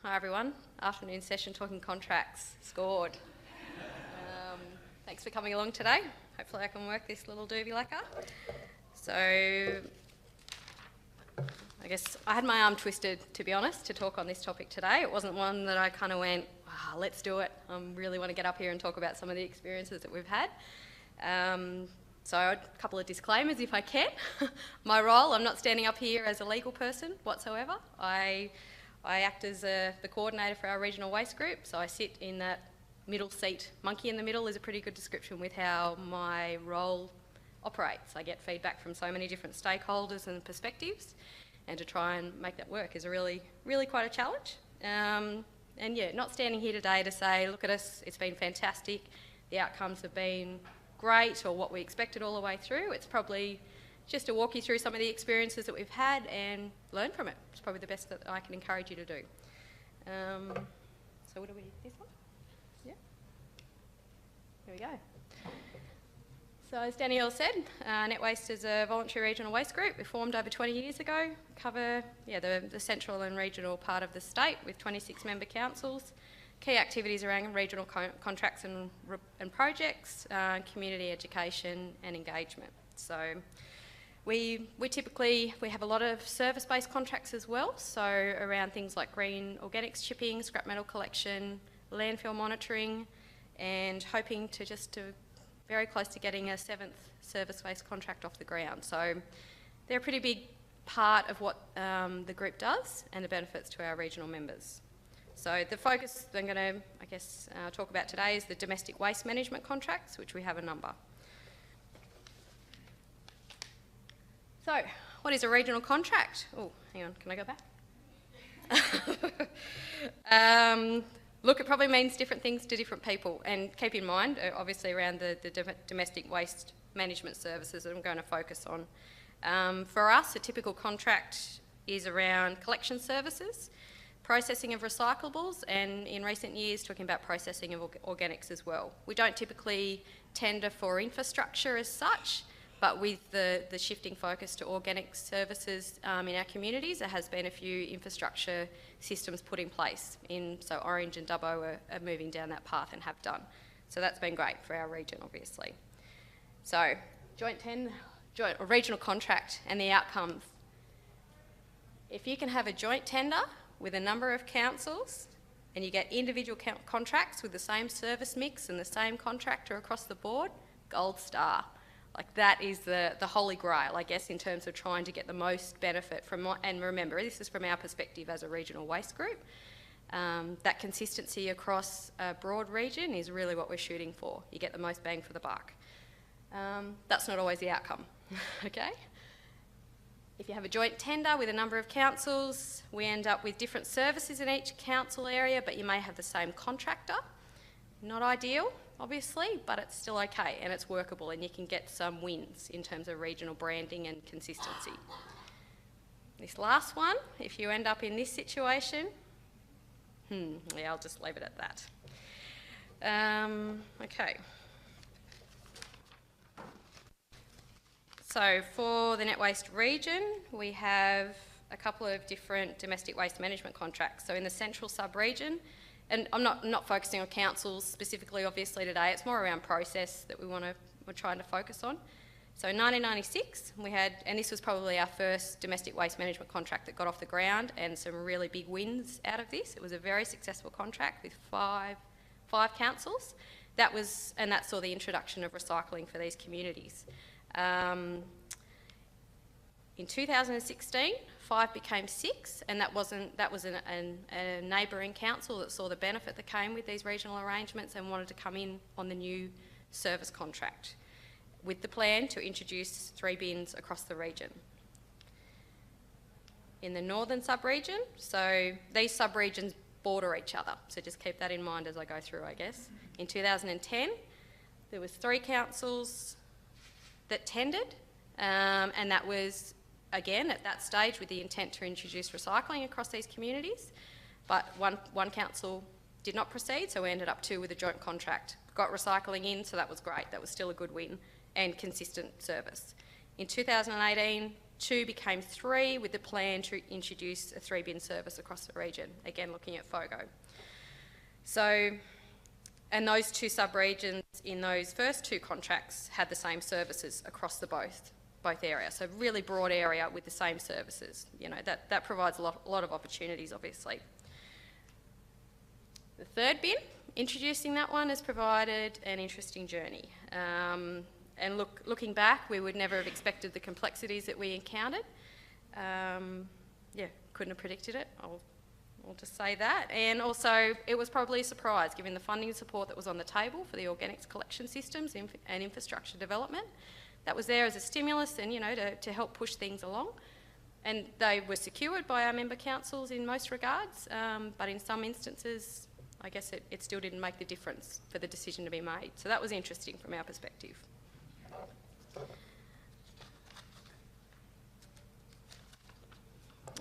Hi everyone. Afternoon session talking contracts. Scored. Thanks for coming along today. Hopefully I can work this little doobie lacquer. So I guess I had my arm twisted, to be honest, to talk on this topic today. It wasn't one that I kind of went, let's do it. I really want to get up here and talk about some of the experiences that we've had. So a couple of disclaimers if I can. My role, I'm not standing up here as a legal person whatsoever. I act as the coordinator for our regional waste group, so I sit in that middle seat. Monkey in the middle is a pretty good description with how my role operates. I get feedback from so many different stakeholders and perspectives, and to try and make that work is really quite a challenge. And yeah, not standing here today to say, look at us, it's been fantastic, the outcomes have been great, or what we expected all the way through. It's probably just to walk you through some of the experiences that we've had and learn from it. It's probably the best that I can encourage you to do. So what do we, this one? Yeah. Here we go. So as Danielle said, NetWaste is a voluntary regional waste group. We formed over 20 years ago, cover the central and regional part of the state with 26 member councils. Key activities around regional contracts and projects, community education and engagement. So we typically have a lot of service-based contracts as well, so around things like green organics chipping, scrap metal collection, landfill monitoring, and hoping to very close to getting a 7th service-based contract off the ground. So they're a pretty big part of what the group does and the benefits to our regional members. So the focus I'm going to, talk about today is the domestic waste management contracts, which we have a number. So, what is a regional contract? Oh, hang on, can I go back? Look, it probably means different things to different people, and keep in mind, obviously around the domestic waste management services that I'm going to focus on. For us, a typical contract is around collection services, processing of recyclables, and in recent years talking about processing of organics as well. We don't typically tender for infrastructure as such, but with the shifting focus to organic services in our communities, there has been a few infrastructure systems put in place. So Orange and Dubbo are moving down that path and have done. So that's been great for our region, obviously. So regional contract and the outcomes. If you can have a joint tender with a number of councils and you get individual contracts with the same service mix and the same contractor across the board, gold star. Like that is the holy grail, I guess, in terms of trying to get the most benefit from, and remember, this is from our perspective as a regional waste group. That consistency across a broad region is really what we're shooting for. You get the most bang for the buck. That's not always the outcome, okay? If you have a joint tender with a number of councils, we end up with different services in each council area, but you may have the same contractor. Not ideal, obviously, but it's still okay and it's workable, and you can get some wins in terms of regional branding and consistency. This last one, if you end up in this situation, yeah, I'll just leave it at that. Okay. So for the NetWaste region, we have a couple of different domestic waste management contracts. So in the central sub-region, and I'm not focusing on councils specifically, obviously, today. It's more around process that we're trying to focus on. So in 1996, we had, and this was probably our first domestic waste management contract that got off the ground, and some really big wins out of this. It was a very successful contract with five councils. That saw the introduction of recycling for these communities. In 2016, 5 became 6, and that was a neighbouring council that saw the benefit that came with these regional arrangements and wanted to come in on the new service contract with the plan to introduce 3 bins across the region. In the northern sub-region, so these sub-regions border each other, so just keep that in mind as I go through, I guess. In 2010, there was 3 councils that tendered, and that was, again, at that stage with the intent to introduce recycling across these communities, but one council did not proceed, so we ended up 2 with a joint contract. Got recycling in, so that was great. That was still a good win and consistent service. In 2018, 2 became 3 with the plan to introduce a 3-bin service across the region, again looking at FOGO. So, and those 2 sub-regions in those first 2 contracts had the same services across the both areas. So really broad area with the same services. You know, that provides a lot of opportunities, obviously. The 3rd bin, introducing that one, has provided an interesting journey. And looking back, we would never have expected the complexities that we encountered. Yeah, couldn't have predicted it. I'll just say that. And also, it was probably a surprise, given the funding support that was on the table for the organics collection systems and infrastructure development. That was there as a stimulus and, you know, to help push things along. And they were secured by our member councils in most regards, but in some instances, I guess it still didn't make the difference for the decision to be made. So that was interesting from our perspective.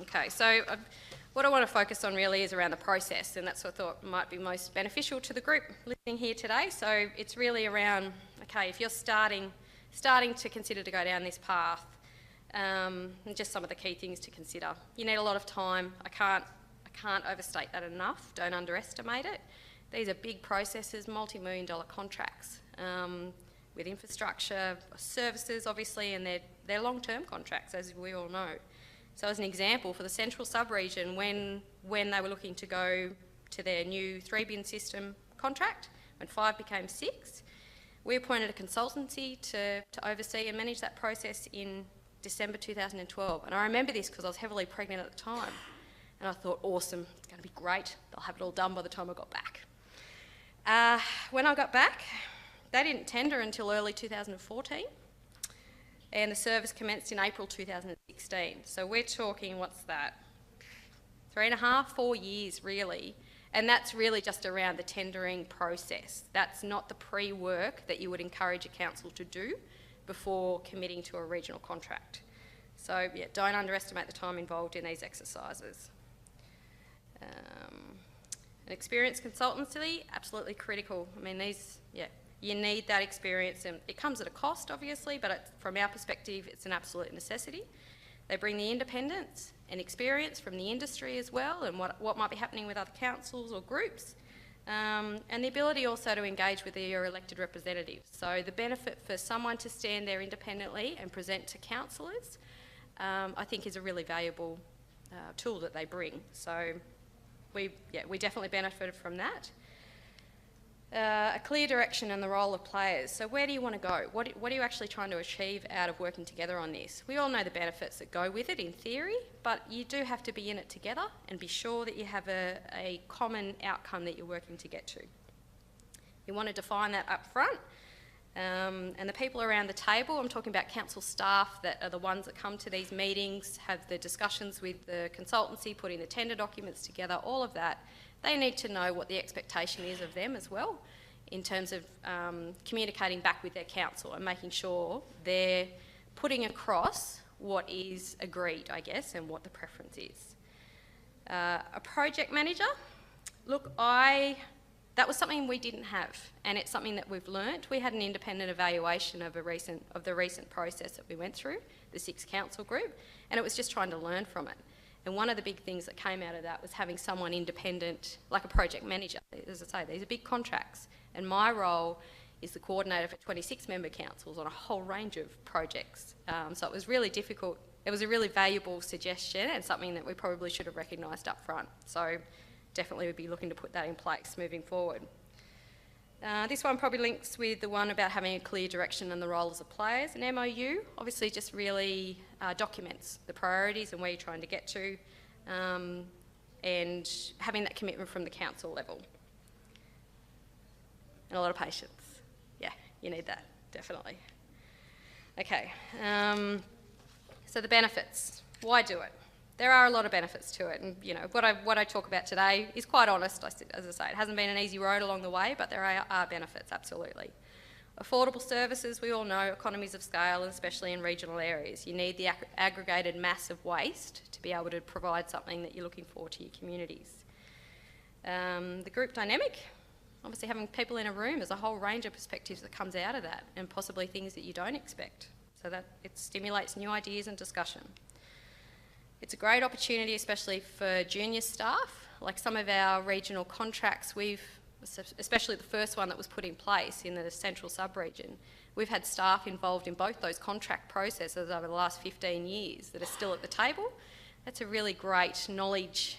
Okay, so what I want to focus on really is around the process, and that's what I thought might be most beneficial to the group listening here today. So it's really around, okay, if you're starting to consider to go down this path, and just some of the key things to consider. You need a lot of time. I can't overstate that enough. Don't underestimate it. These are big processes, multi-million-dollar contracts with infrastructure, services, obviously, and they're long-term contracts, as we all know. So as an example, for the central sub-region, when they were looking to go to their new 3-bin system contract, when 5 became 6, we appointed a consultancy to oversee and manage that process in December 2012. And I remember this because I was heavily pregnant at the time. And I thought, awesome, it's going to be great. They'll have it all done by the time I got back. When I got back, they didn't tender until early 2014. And the service commenced in April 2016. So we're talking, what's that? 3.5, 4 years, really. And that's really just around the tendering process. That's not the pre-work that you would encourage a council to do before committing to a regional contract. So, yeah, don't underestimate the time involved in these exercises. An experienced consultancy, absolutely critical. I mean, you need that experience, and it comes at a cost, obviously, but from our perspective, it's an absolute necessity. They bring the independence and experience from the industry as well, and what might be happening with other councils or groups, and the ability also to engage with your elected representatives. So the benefit for someone to stand there independently and present to councillors, I think is a really valuable tool that they bring. So we definitely benefited from that. A clear direction and the role of players. So where do you want to go? What are you actually trying to achieve out of working together on this? We all know the benefits that go with it in theory, but you do have to be in it together and be sure that you have a common outcome that you're working to get to. You want to define that up front. And the people around the table, I'm talking about council staff that are the ones that come to these meetings, have the discussions with the consultancy, putting the tender documents together, all of that. They need to know what the expectation is of them as well in terms of communicating back with their council and making sure they're putting across what is agreed, I guess, and what the preference is. A project manager, look, that was something we didn't have, and it's something that we've learnt. We had an independent evaluation of the recent process that we went through, the 6 council group, and it was just trying to learn from it. And one of the big things that came out of that was having someone independent, like a project manager. As I say, these are big contracts, and my role is the coordinator for 26 member councils on a whole range of projects. So it was really difficult. It was a really valuable suggestion and something that we probably should have recognised up front. So definitely would be looking to put that in place moving forward. This one probably links with the one about having a clear direction and the roles of players. An MOU obviously just really documents the priorities and where you're trying to get to, and having that commitment from the council level. And a lot of patience. Yeah, you need that, definitely. Okay, so the benefits. Why do it? There are a lot of benefits to it, and you know what I talk about today is quite honest. As I say, it hasn't been an easy road along the way, but there are benefits, absolutely. Affordable services, we all know, economies of scale, and especially in regional areas. You need the aggregated mass of waste to be able to provide something that you're looking for to your communities. The group dynamic, obviously having people in a room, there's a whole range of perspectives that comes out of that, and possibly things that you don't expect. so that it stimulates new ideas and discussion. It's a great opportunity, especially for junior staff. Like some of our regional contracts, especially the first one that was put in place in the central sub-region, we've had staff involved in both those contract processes over the last 15 years that are still at the table. That's a really great knowledge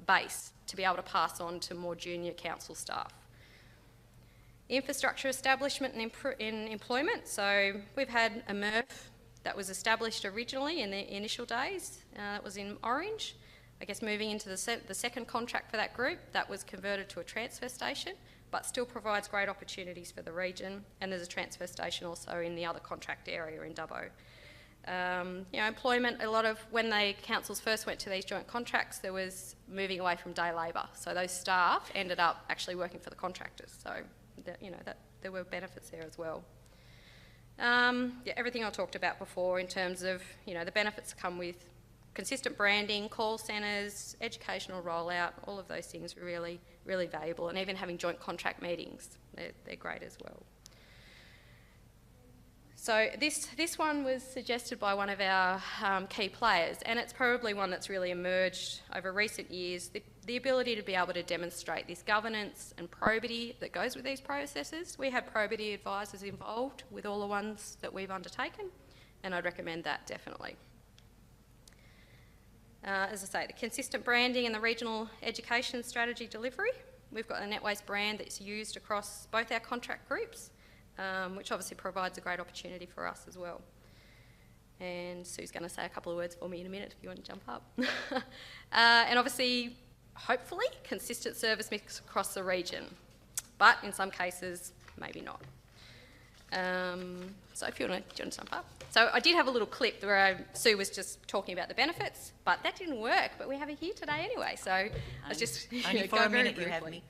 base to be able to pass on to more junior council staff. Infrastructure establishment and employment. So we've had a MRF that was established originally in the initial days. That was in orange. I guess moving into the second contract for that group, that was converted to a transfer station, but still provides great opportunities for the region. And there's a transfer station also in the other contract area in Dubbo. Employment, a lot of, when the councils first went to these joint contracts, there was moving away from day labour. So those staff ended up actually working for the contractors. So, there were benefits there as well. Everything I talked about before in terms of, the benefits come with consistent branding, call centres, educational rollout, all of those things are really, really valuable. And even having joint contract meetings, they're great as well. So this one was suggested by one of our key players, and it's probably one that's really emerged over recent years, the ability to be able to demonstrate this governance and probity that goes with these processes. We had probity advisors involved with all the ones that we've undertaken, and I'd recommend that definitely. As I say, the consistent branding and the regional education strategy delivery. We've got a NetWaste brand that's used across both our contract groups, which obviously provides a great opportunity for us as well. And Sue's going to say a couple of words for me in a minute if you want to jump up. And obviously, hopefully, consistent service mix across the region, but in some cases, maybe not. So if you want to jump up. So I did have a little clip where Sue was just talking about the benefits, but that didn't work, but we have it here today anyway, so I was just only for a minute you have me.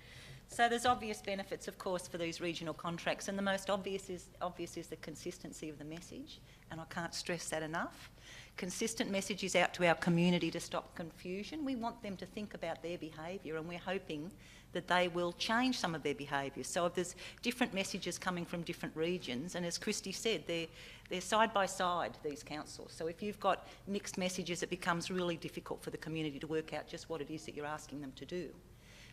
So there's obvious benefits, of course, for these regional contracts, and the most obvious is the consistency of the message, and I can't stress that enough. Consistent messages out to our community to stop confusion. We want them to think about their behaviour, and we're hoping that they will change some of their behaviour. So if there's different messages coming from different regions, and as Kristy said, they're side by side, these councils. So if you've got mixed messages, it becomes really difficult for the community to work out just what it is that you're asking them to do.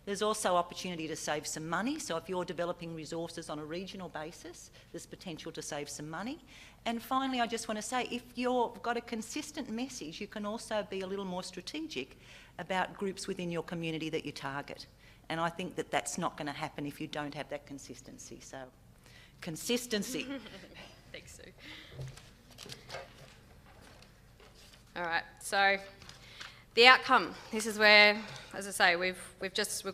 There's also opportunity to save some money. So if you're developing resources on a regional basis, there's potential to save some money. And finally, I just want to say, if you've got a consistent message, you can also be a little more strategic about groups within your community that you target. And I think that that's not going to happen if you don't have that consistency. So, consistency. Thanks, Sue. All right, so the outcome. This is where, as I say, we've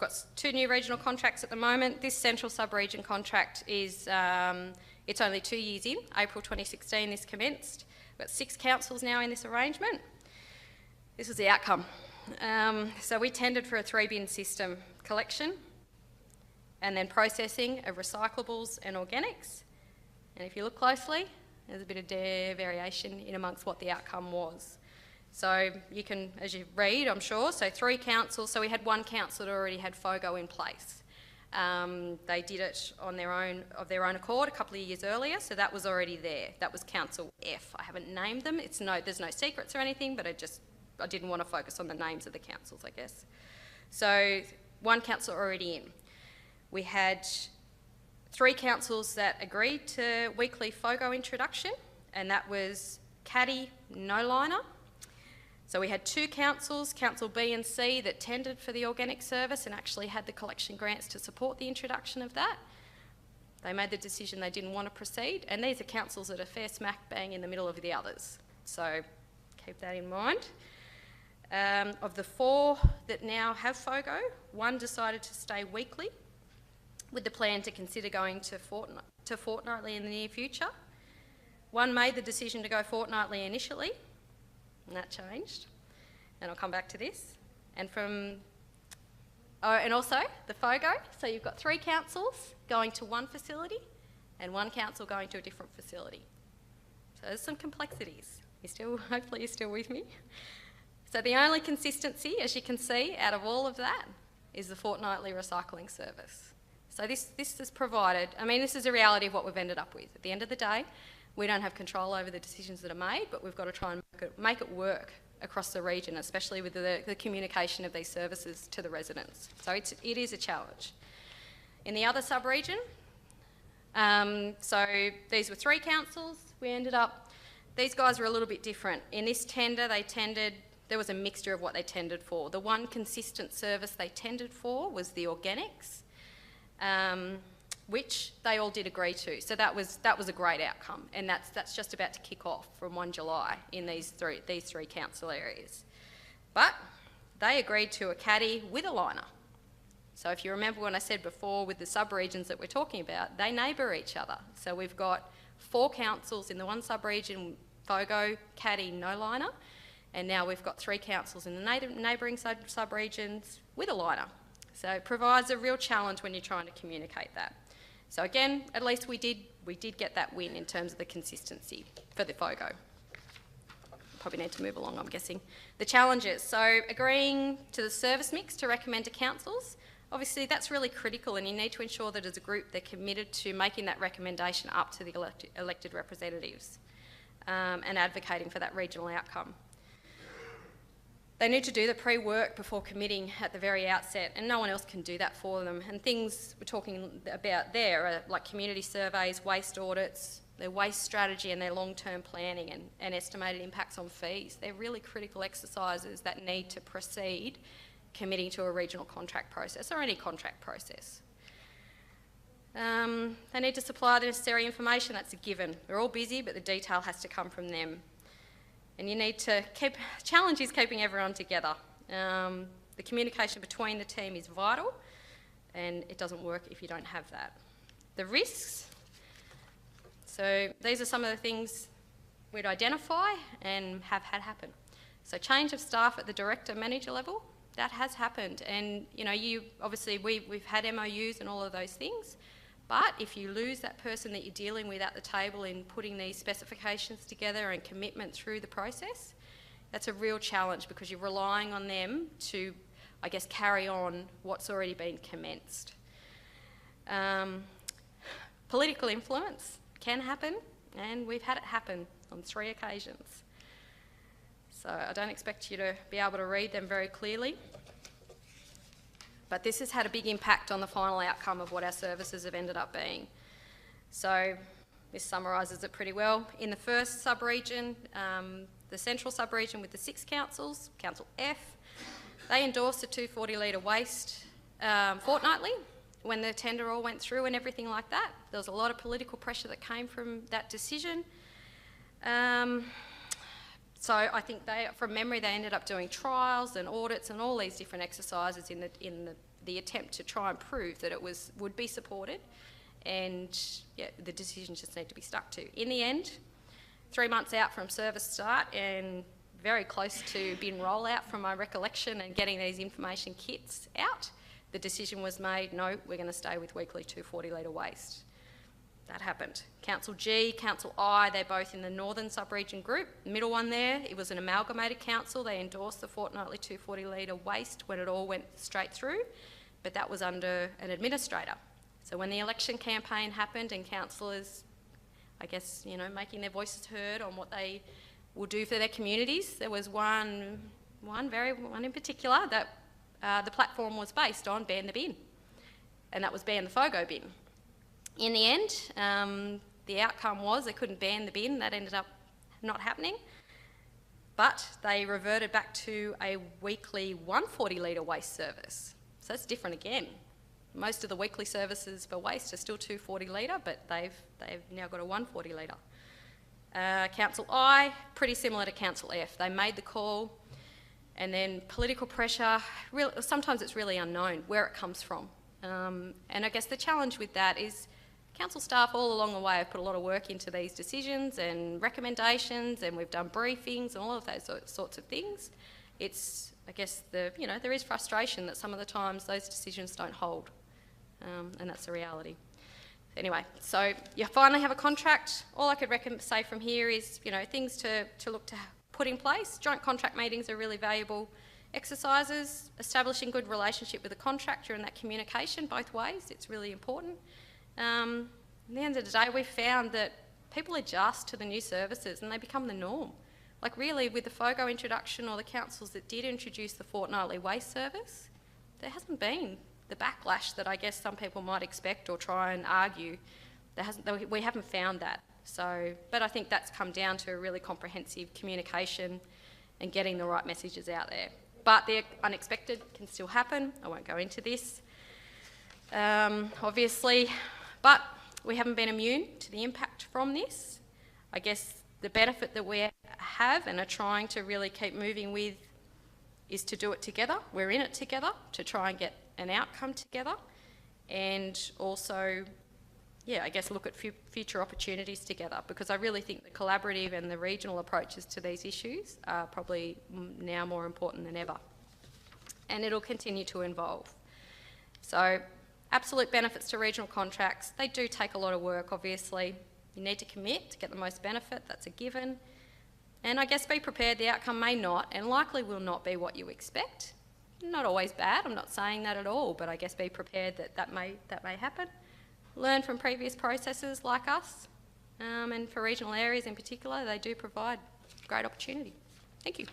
got 2 new regional contracts at the moment. This central sub-region contract is it's only 2 years in. April 2016 this commenced. We've got 6 councils now in this arrangement. This was the outcome. So we tendered for a 3-bin system collection and then processing of recyclables and organics. And if you look closely, there's a bit of variation in amongst what the outcome was. So you can, as you read, I'm sure, so 3 councils, so we had 1 council that already had FOGO in place. They did it on their own accord a couple of years earlier, so that was already there. That was Council F. I haven't named them. There's no secrets or anything, but I didn't want to focus on the names of the councils, I guess. So 1 council already in. We had 3 councils that agreed to weekly FOGO introduction, and that was Caddy, No Liner. So we had 2 councils, Council B and C, that tendered for the organic service and actually had the collection grants to support the introduction of that. They made the decision they didn't want to proceed, and these are councils that are fair smack bang in the middle of the others. So keep that in mind. Of the 4 that now have FOGO, 1 decided to stay weekly with the plan to consider going to fortnightly in the near future. 1 made the decision to go fortnightly initially, and that changed, and I'll come back to this. And also the FOGO, so you've got 3 councils going to 1 facility and 1 council going to a different facility. So there's some complexities. Hopefully you're still with me. So the only consistency, as you can see, out of all of that, is the fortnightly recycling service. So this has provided, I mean, this is a reality of what we've ended up with. At the end of the day, we don't have control over the decisions that are made, but we've got to try and make it work across the region, especially with the communication of these services to the residents. So it is a challenge. In the other sub-region, so these were 3 councils. We ended up, these guys were a little bit different. In this tender, there was a mixture of what they tendered for. The one consistent service they tendered for was the organics, which they all did agree to. So that was a great outcome, and that's just about to kick off from 1 July in these three council areas. But they agreed to a caddy with a liner. So if you remember when I said before with the sub-regions that we're talking about, they neighbour each other. So we've got 4 councils in the one sub-region, FOGO, caddy, no liner, and now we've got 3 councils in the neighbouring sub-regions with a liner. So it provides a real challenge when you're trying to communicate that. So again, at least we did get that win in terms of the consistency for the FOGO. Probably need to move along, I'm guessing. The challenges, so agreeing to the service mix to recommend to councils, obviously that's really critical, and you need to ensure that as a group they're committed to making that recommendation up to the elected representatives and advocating for that regional outcome. They need to do the pre-work before committing at the very outset, and no one else can do that for them. And things we're talking about there are like community surveys, waste audits, their waste strategy and their long-term planning and estimated impacts on fees. They're really critical exercises that need to precede committing to a regional contract process or any contract process. They need to supply the necessary information, that's a given. We're all busy, but the detail has to come from them. And you need to challenge is keeping everyone together. The communication between the team is vital, and it doesn't work if you don't have that. The risks, so these are some of the things we'd identify and have had happen. So change of staff at the director manager level, that has happened. And obviously we've had MOUs and all of those things, but if you lose that person that you're dealing with at the table in putting these specifications together and commitment through the process, that's a real challenge because you're relying on them to, I guess, carry on what's already been commenced. Political influence can happen, and we've had it happen on 3 occasions. So I don't expect you to be able to read them very clearly. But this has had a big impact on the final outcome of what our services have ended up being. So this summarises it pretty well. In the first sub-region, the central sub-region with the 6 councils, Council F, they endorsed a 240 litre waste fortnightly when the tender all went through and everything like that. There was a lot of political pressure that came from that decision. So I think from memory, they ended up doing trials and audits and all these different exercises in the attempt to try and prove that it would be supported, and the decisions just need to be stuck to. In the end, 3 months out from service start and very close to bin rollout from my recollection and getting these information kits out, the decision was made, no, we're going to stay with weekly 240 litre waste. That happened. Council G, Council I, they're both in the northern sub-region group. The middle one there, it was an amalgamated council. They endorsed the fortnightly 240 litre waste when it all went straight through, but that was under an administrator. So when the election campaign happened and councillors, I guess, making their voices heard on what they will do for their communities, there was one in particular that the platform was based on ban the bin, and that was ban the FOGO bin. In the end, the outcome was they couldn't ban the bin. That ended up not happening. But they reverted back to a weekly 140 litre waste service. So that's different again. Most of the weekly services for waste are still 240 litre, but they've now got a 140 litre. Council I, pretty similar to Council F. They made the call, and then political pressure, sometimes it's really unknown where it comes from. And I guess the challenge with that is council staff all along the way have put a lot of work into these decisions and recommendations, and we've done briefings and all of those sorts of things. It's, I guess, there is frustration that some of the times those decisions don't hold, and that's the reality. Anyway, so you finally have a contract. All I could say from here is, things to look to put in place. Joint contract meetings are really valuable exercises, establishing good relationship with the contractor and that communication both ways, it's really important. At the end of the day, we've found that people adjust to the new services and they become the norm. Like really, with the FOGO introduction or the councils that did introduce the fortnightly waste service, there hasn't been the backlash that I guess some people might expect or try and argue. We haven't found that. So, but I think that's come down to a really comprehensive communication and getting the right messages out there. But the unexpected can still happen. I won't go into this, obviously, but we haven't been immune to the impact from this. I guess the benefit that we have and are trying to really keep moving with is to do it together. We're in it together to try and get an outcome together, and also, yeah, I guess look at future opportunities together, because I really think the collaborative and the regional approaches to these issues are probably now more important than ever. And it'll continue to evolve. So, absolute benefits to regional contracts. They do take a lot of work, obviously. You need to commit to get the most benefit, that's a given. And I guess be prepared, the outcome may not and likely will not be what you expect. Not always bad, I'm not saying that at all, but I guess be prepared that may happen. Learn from previous processes like us, and for regional areas in particular, they do provide great opportunity. Thank you.